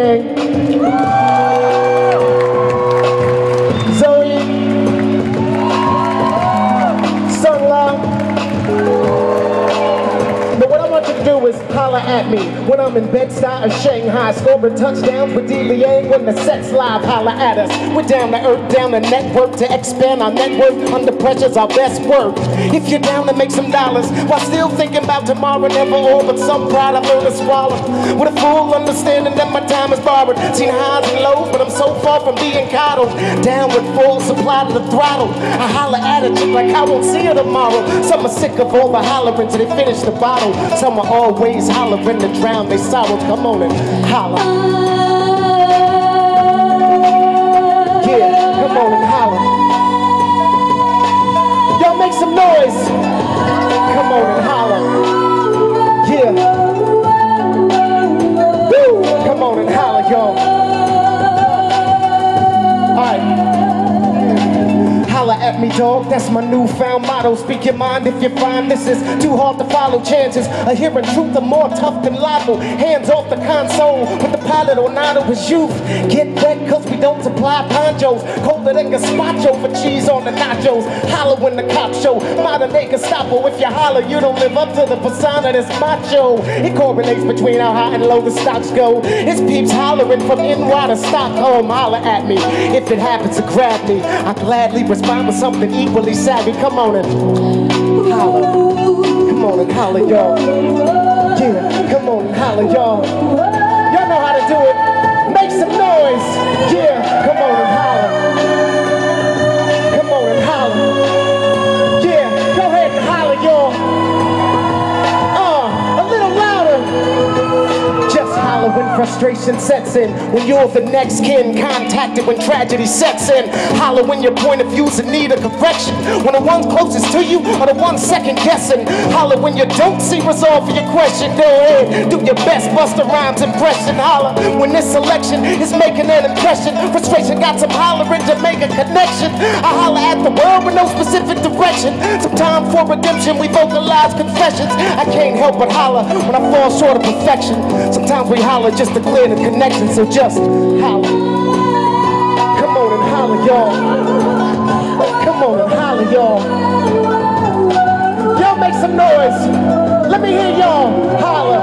King. Zoe. Sung Love. But what I want you to do is holler at me when I'm in Bed-Stuy or Shanghai, scoring touchdowns with D-Liang when the set's live. Holler at us. We're down to earth, down to network to expand our net worth. Under pressure's our best work. If you're down to make some dollars while still thinking about tomorrow, never all but some pride I've learned to swallow. With a full understanding that my time is borrowed. Seen highs and lows, but I'm so far from being coddled. Down with full supply to the throttle. I holler at a chick like I won't see her tomorrow. Some are sick of all the hollering till they finish the bottle. Some are always hollering to drown their sorrows. Come on and holler. Yeah, come on and holler. Y'all make some noise. Come on and holler. Yeah. Woo. Come on and holler, y'all. Alright. Holla at me, dog, that's my newfound motto. Speak your mind if you find this is too hard to follow. Chances of hearing truth are more tough than libel. Hands off the console with the pilot on auto is youth. Get wet cause we don't supply ponchos. Colder than gazpacho for cheese on the nachos. Holler when the cops show. Modern day Gestapo, if you holler you don't live up to the persona that's macho. It correlates between how high and low the stocks go. It's peeps hollering from NY to Stockholm. Holler at me if it happens to grab me. I gladly respond with something equally savvy. Come on and holler. Come on and holler, y'all. Yeah, come on and holler, y'all. Y'all know how to do it. Make some noise. Yeah, come on and holler. Come on and holler. Yeah, go ahead and holler, y'all. A little louder. Just holler when frustration sets in. When you're the next kin contacted when tragedy sets in. Holler when your point of view's in need of correction. When the ones closest to you are the ones second guessing. Holler when you don't see resolve for your question. Go ahead, do your best, Busta Rhymes impression. Holler when this selection is making an impression. Frustration got some hollering to make a connection. I holler at the world with no specific direction. Some time for redemption, we vocalize confessions. I can't help but holler when I fall short of perfection. Sometimes we holler just to clear the connection, so just holler. Come on and holler, y'all. Come on and holler, y'all. Y'all make some noise. Let me hear y'all holler.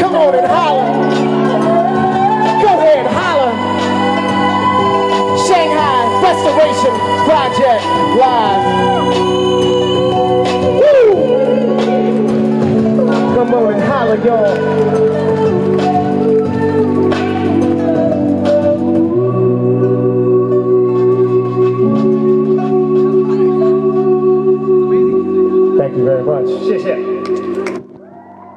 Come on and holler. Go ahead, holler. Shanghai Restoration Project Live. Woo! Come on and holler, y'all. Thank you very much. 谢谢。